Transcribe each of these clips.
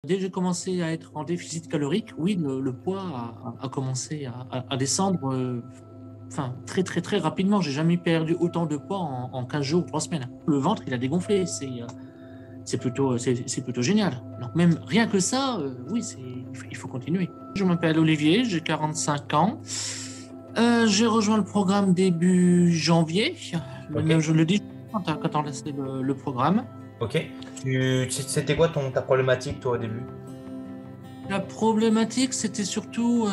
dès que j'ai commencé à être en déficit calorique, oui, le poids a commencé à descendre très, très, très rapidement. J'ai jamais perdu autant de poids en 15 jours, 3 semaines. Le ventre, il a dégonflé. C'est plutôt génial. Donc, même rien que ça, oui, il faut continuer. Je m'appelle Olivier, j'ai 45 ans. J'ai rejoint le programme début janvier. Ok, Je le dis quand on laisse le programme. ok. C'était quoi ta problématique, toi, au début? La problématique, c'était surtout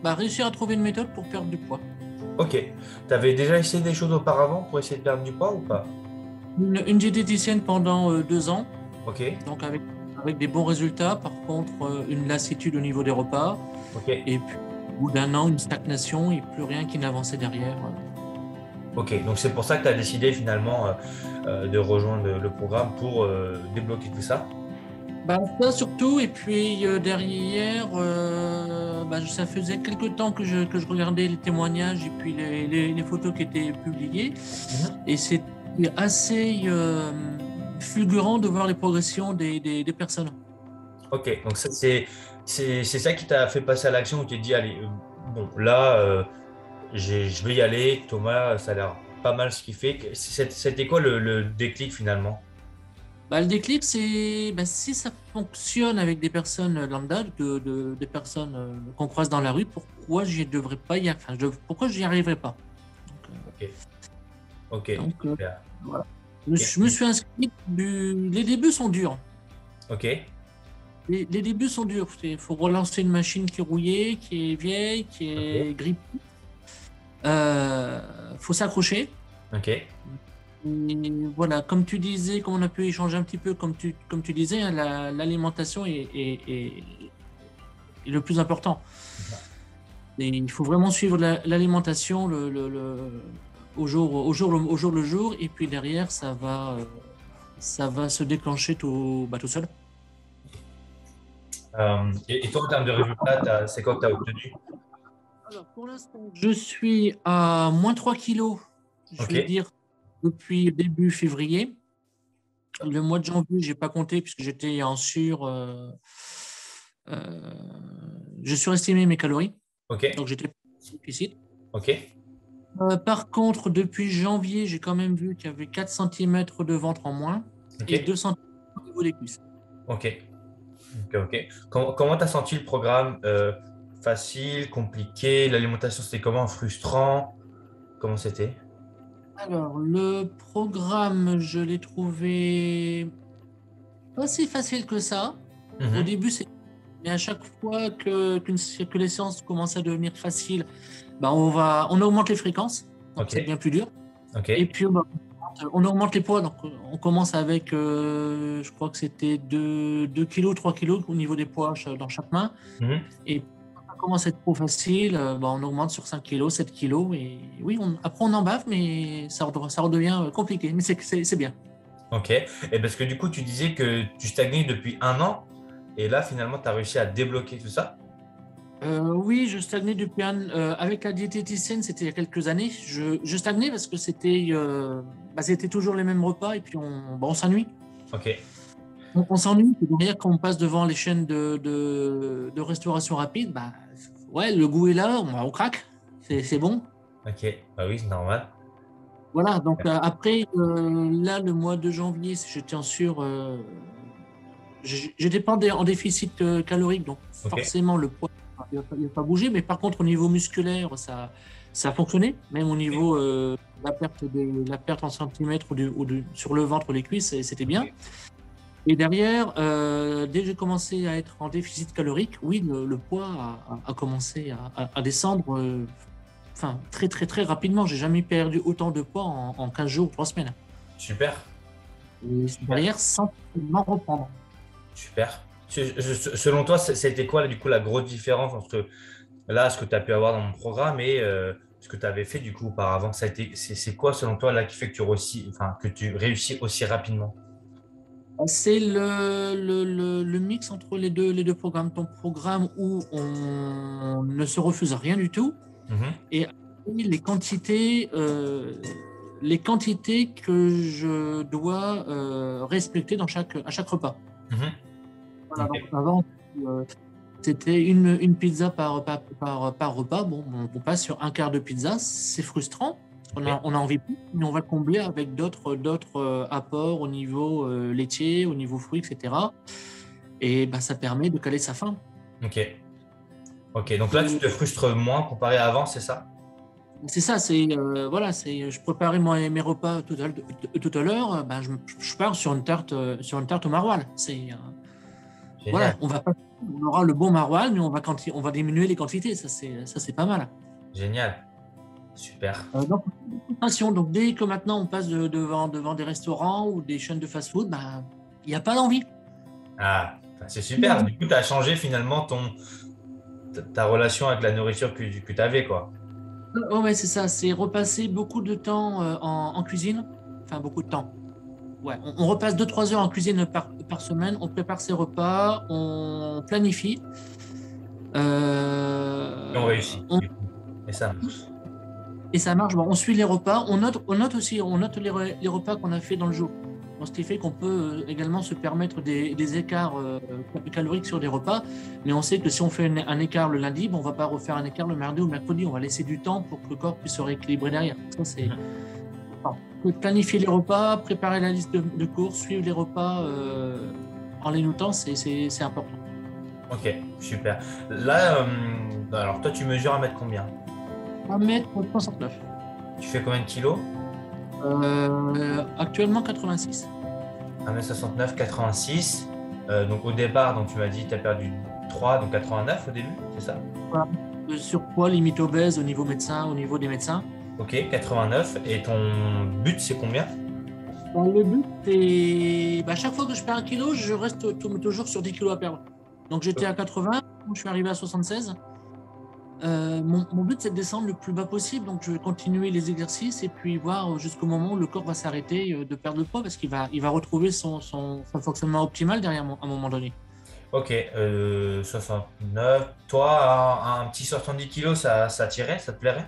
réussir à trouver une méthode pour perdre du poids. Ok. Tu avais déjà essayé des choses auparavant pour essayer de perdre du poids ou pas? Une diététicienne pendant 2 ans, Ok, donc avec des bons résultats. Par contre, une lassitude au niveau des repas. ok, Et puis, au bout d'1 an, une stagnation et plus rien qui n'avançait derrière. ok. Donc c'est pour ça que tu as décidé finalement de rejoindre le programme pour débloquer tout ça. Ça surtout, et puis derrière, ça faisait quelques temps que je regardais les témoignages et puis les photos qui étaient publiées, Mhm. et c'est assez fulgurant de voir les progressions des personnes. Ok, donc ça, c'est ça qui t'a fait passer à l'action où tu t'es dit, allez, bon, là, je vais y aller. Thomas, ça a l'air pas mal ce qu'il fait. C'était quoi le déclic finalement? Le déclic, c'est si ça fonctionne avec des personnes lambda, des personnes qu'on croise dans la rue, pourquoi je devrais pas pourquoi j'y arriverais pas? Ok, ok, Donc, super. voilà. Et Je me suis inscrit. Les débuts sont durs. ok, Les débuts sont durs. Il faut relancer une machine qui est rouillée, qui est vieille, qui ok, est grippée. Faut s'accrocher. ok. Et voilà, comme tu disais, comme on a pu échanger un petit peu, comme tu disais, hein, l'alimentation est le plus important. Et il faut vraiment suivre l'alimentation au jour le jour, et puis derrière, ça va se déclencher tout seul. Et toi, en termes de résultats, c'est quoi que tu as obtenu? Alors, pour l'instant, je suis à moins 3 kilos, je Ok, vais dire, depuis début février. Le mois de janvier, j'ai pas compté puisque j'étais en euh, je surestimé mes calories, ok, donc j'étais en déficit. ok, Par contre, depuis janvier, j'ai quand même vu qu'il y avait 4 centimètres de ventre en moins ok, et 2 centimètres au niveau des cuisses. ok, ok, ok. Comment tu as senti le programme? Facile, compliqué? L'alimentation, c'était comment? Frustrant? Comment c'était? Alors, le programme, je l'ai trouvé pas si facile que ça. Au Mhm. début, mais à chaque fois que les séances commencent à devenir faciles, on augmente les fréquences, donc Ok, ça devient plus dur. ok, Et puis on augmente les poids, donc on commence avec, je crois que c'était 2 kilos, 3 kilos au niveau des poids dans chaque main. mhm. Et quand ça commence à être trop facile, on augmente sur 5 kilos, 7 kilos. Et oui, après on en bave, mais ça redevient compliqué. Mais c'est bien. Ok. Et parce que du coup, tu disais que tu stagnais depuis 1 an et là, finalement, tu as réussi à débloquer tout ça? Oui, je stagnais avec la diététicienne, c'était il y a quelques années. Je stagnais parce que c'était toujours les mêmes repas et puis on s'ennuie. Ok, On s'ennuie. Et derrière, quand on passe devant les chaînes de restauration rapide, ouais, le goût est là, on craque, c'est bon. ok. Bah oui, c'est normal. Voilà, donc après, là, le mois de janvier, j'étais pas en déficit calorique, donc Ok, forcément le poids il a pas bougé, mais par contre au niveau musculaire, ça a fonctionné, même au niveau la perte en centimètres sur le ventre, les cuisses, c'était bien. ok. Et derrière, dès que j'ai commencé à être en déficit calorique, oui, le poids a commencé à descendre très, très, très rapidement. J'ai jamais perdu autant de poids en 15 jours, 3 semaines. Super, Et super, derrière, sans m'en reprendre. super. Selon toi, c'était quoi, du coup, la grosse différence entre là, ce que tu as pu avoir dans mon programme et ce que tu avais fait, du coup, auparavant? C'est quoi, selon toi, là, qui fait que que tu réussis aussi rapidement? C'est le mix entre les deux programmes. Ton programme où on ne se refuse rien du tout, Mhm. et les quantités que je dois respecter à chaque repas. Mhm. Voilà, Ok. donc avant, euh, c'était une pizza par repas. Bon, on passe sur un quart de pizza, c'est frustrant. Ok. On a envie de plus, mais on va combler avec d'autres apports au niveau laitier, au niveau fruits, etc. Et bah, ça permet de caler sa faim. Ok. Ok. Donc là, tu Et te frustres moins comparé à avant, c'est ça? c'est ça, voilà, je préparais mes repas tout à l'heure, ben, je pars sur une tarte au maroilles. Génial. Voilà, on aura le bon maroilles, mais on va diminuer les quantités. Ça c'est pas mal. Génial. Super. Donc, attention, donc dès que maintenant on passe devant des restaurants ou des chaînes de fast-food, ben, il n'y a pas d'envie. Ah, bah, c'est super. Du coup, tu as changé finalement ta relation avec la nourriture que tu avais, quoi. Oh, ouais, c'est ça, c'est repasser beaucoup de temps en cuisine, enfin beaucoup de temps. Ouais, on repasse 2 3 heures en cuisine par semaine, on prépare ses repas, on planifie. Et on réussit, On- du coup. Et ça marche. et ça marche. Bon, on suit les repas, on note aussi, on note les repas qu'on a fait dans le jour. Donc, ce qui fait qu'on peut également se permettre des écarts caloriques sur des repas. Mais on sait que si on fait un écart le lundi, bon, on ne va pas refaire un écart le mardi ou le mercredi. On va laisser du temps pour que le corps puisse se rééquilibrer derrière. Ça, c'est Mhm. important. Planifier les repas, préparer la liste de courses, suivre les repas en les notant, c'est important. Ok, super. Là, alors toi, tu mesures 1 mètre combien? 1 m 69. Tu fais combien de kilos? Actuellement 86. 1 m 69, 86. Donc au départ, donc tu m'as dit tu as perdu 3, donc 89 au début, c'est ça? Voilà. Surpoids, limite obèse au niveau médecin, au niveau des médecins. Ok, 89. Et ton but, c'est combien? Le but, c'est bah, chaque fois que je perds 1 kilo, je reste toujours sur 10 kilos à perdre. Donc j'étais à 80, je suis arrivé à 76. Mon but, c'est de descendre le plus bas possible. Donc je vais continuer les exercices et puis voir jusqu'au moment où le corps va s'arrêter de perdre le poids parce qu'il va retrouver son fonctionnement optimal derrière à un moment donné. Ok, 69. Toi, un petit 70 kilos, ça tirait, ça te plairait?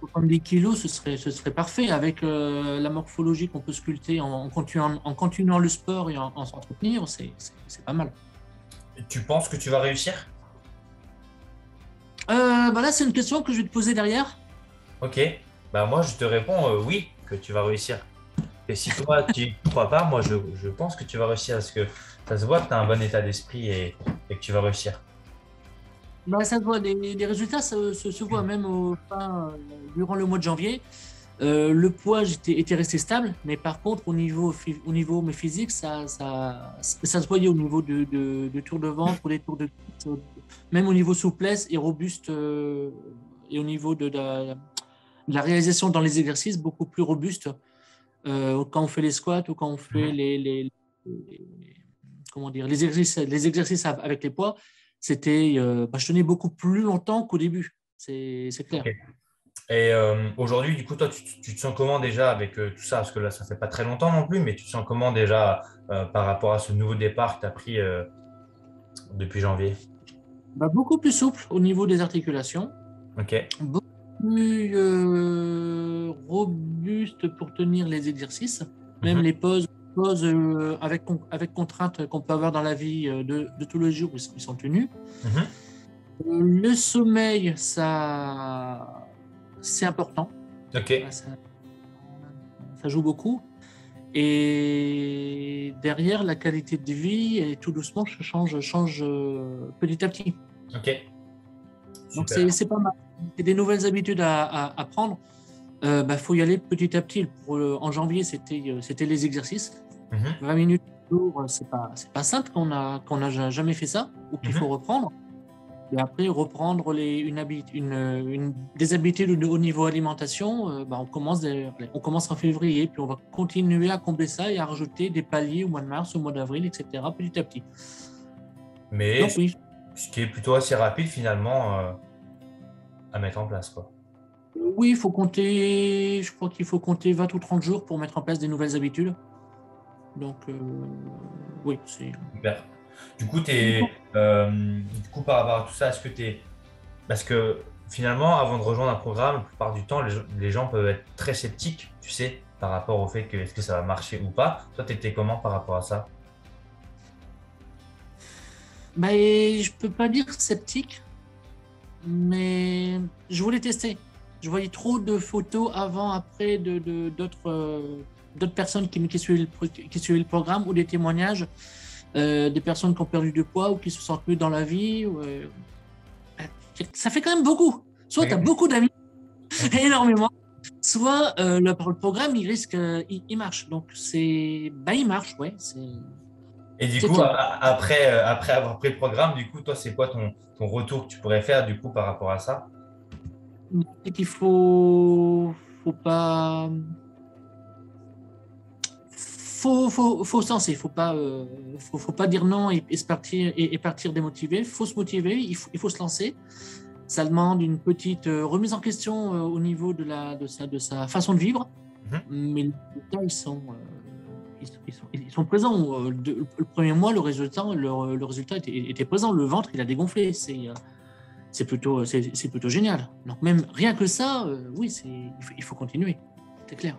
70 kilos, ce serait parfait avec la morphologie qu'on peut sculpter en continuant le sport et en s'entretenir, c'est pas mal. Tu penses que tu vas réussir? Bah là, c'est une question que je vais te poser derrière. Ok, bah moi je te réponds oui, que tu vas réussir. Et si toi tu y crois pas, moi je pense que tu vas réussir parce que ça se voit que tu as un bon état d'esprit et que tu vas réussir. Bah, ça se voit, les résultats se voient même durant le mois de janvier. Le poids était resté stable, mais par contre, au niveau mais physique, ça se voyait au niveau de tour de ventre ou des tours de cuisse, même au niveau souplesse et robuste, et au niveau de la réalisation dans les exercices, beaucoup plus robuste quand on fait les squats ou quand on fait Mhm. comment dire, les exercices avec les poids. Bah, je tenais beaucoup plus longtemps qu'au début, c'est Ok. clair. Et aujourd'hui, du coup, toi, tu te sens comment déjà avec tout ça? Parce que là, ça fait pas très longtemps non plus, mais tu te sens comment déjà par rapport à ce nouveau départ que tu as pris depuis janvier? Bah, beaucoup plus souple au niveau des articulations, Ok. beaucoup plus robuste pour tenir les exercices, même Mhm. les pauses avec contraintes qu'on peut avoir dans la vie de tous les jours, ils sont tenus. Mhm. Le sommeil, c'est important. Ok. Voilà, ça joue beaucoup. Et derrière, la qualité de vie, et tout doucement, change petit à petit. Ok. Donc, Super. c'est pas mal. C'est des nouvelles habitudes à prendre. Bah, faut y aller petit à petit. En janvier, c'était les exercices. Mhm. 20 minutes par jour, c'est pas simple qu'on a jamais fait ça ou qu'il faut Mhm. reprendre. Et après, reprendre des habitudes au niveau alimentation, bah, on commence en février, puis on va continuer à combler ça et à rajouter des paliers au mois de mars, au mois d'avril, etc., petit à petit. Mais Donc oui, ce qui est plutôt assez rapide finalement à mettre en place, quoi. oui, je crois qu'il faut compter 20 ou 30 jours pour mettre en place des nouvelles habitudes. Donc oui, c'est... Super. Du coup, du coup, par rapport à tout ça, est-ce que tu es. Parce que finalement, avant de rejoindre un programme, la plupart du temps, les gens peuvent être très sceptiques, tu sais, par rapport au fait que est-ce que ça va marcher ou pas. Toi, tu étais comment par rapport à ça? Bah, et je peux pas dire sceptique, mais je voulais tester. Je voyais trop de photos avant, après d'autres personnes qui suivaient le programme ou des témoignages des personnes qui ont perdu de poids ou qui se sentent mieux dans la vie. Ça fait quand même beaucoup. Soit tu as beaucoup d'amis, énormément, soit le programme, il marche. Donc, il marche, ouais. Et du C'est coup, clair. après avoir pris le programme, du coup, toi, c'est quoi ton retour que tu pourrais faire du coup par rapport à ça? C'est qu'il faut pas, faut se lancer, faut pas dire non et se partir et partir démotivé. Faut se motiver, il faut se lancer. Ça demande une petite remise en question au niveau de sa façon de vivre, Mhm. mais les résultats, ils sont présents. Le premier mois, le résultat était présent. Le ventre, il a dégonflé. C'est plutôt génial. Donc même rien que ça, oui, il faut continuer. C'est clair.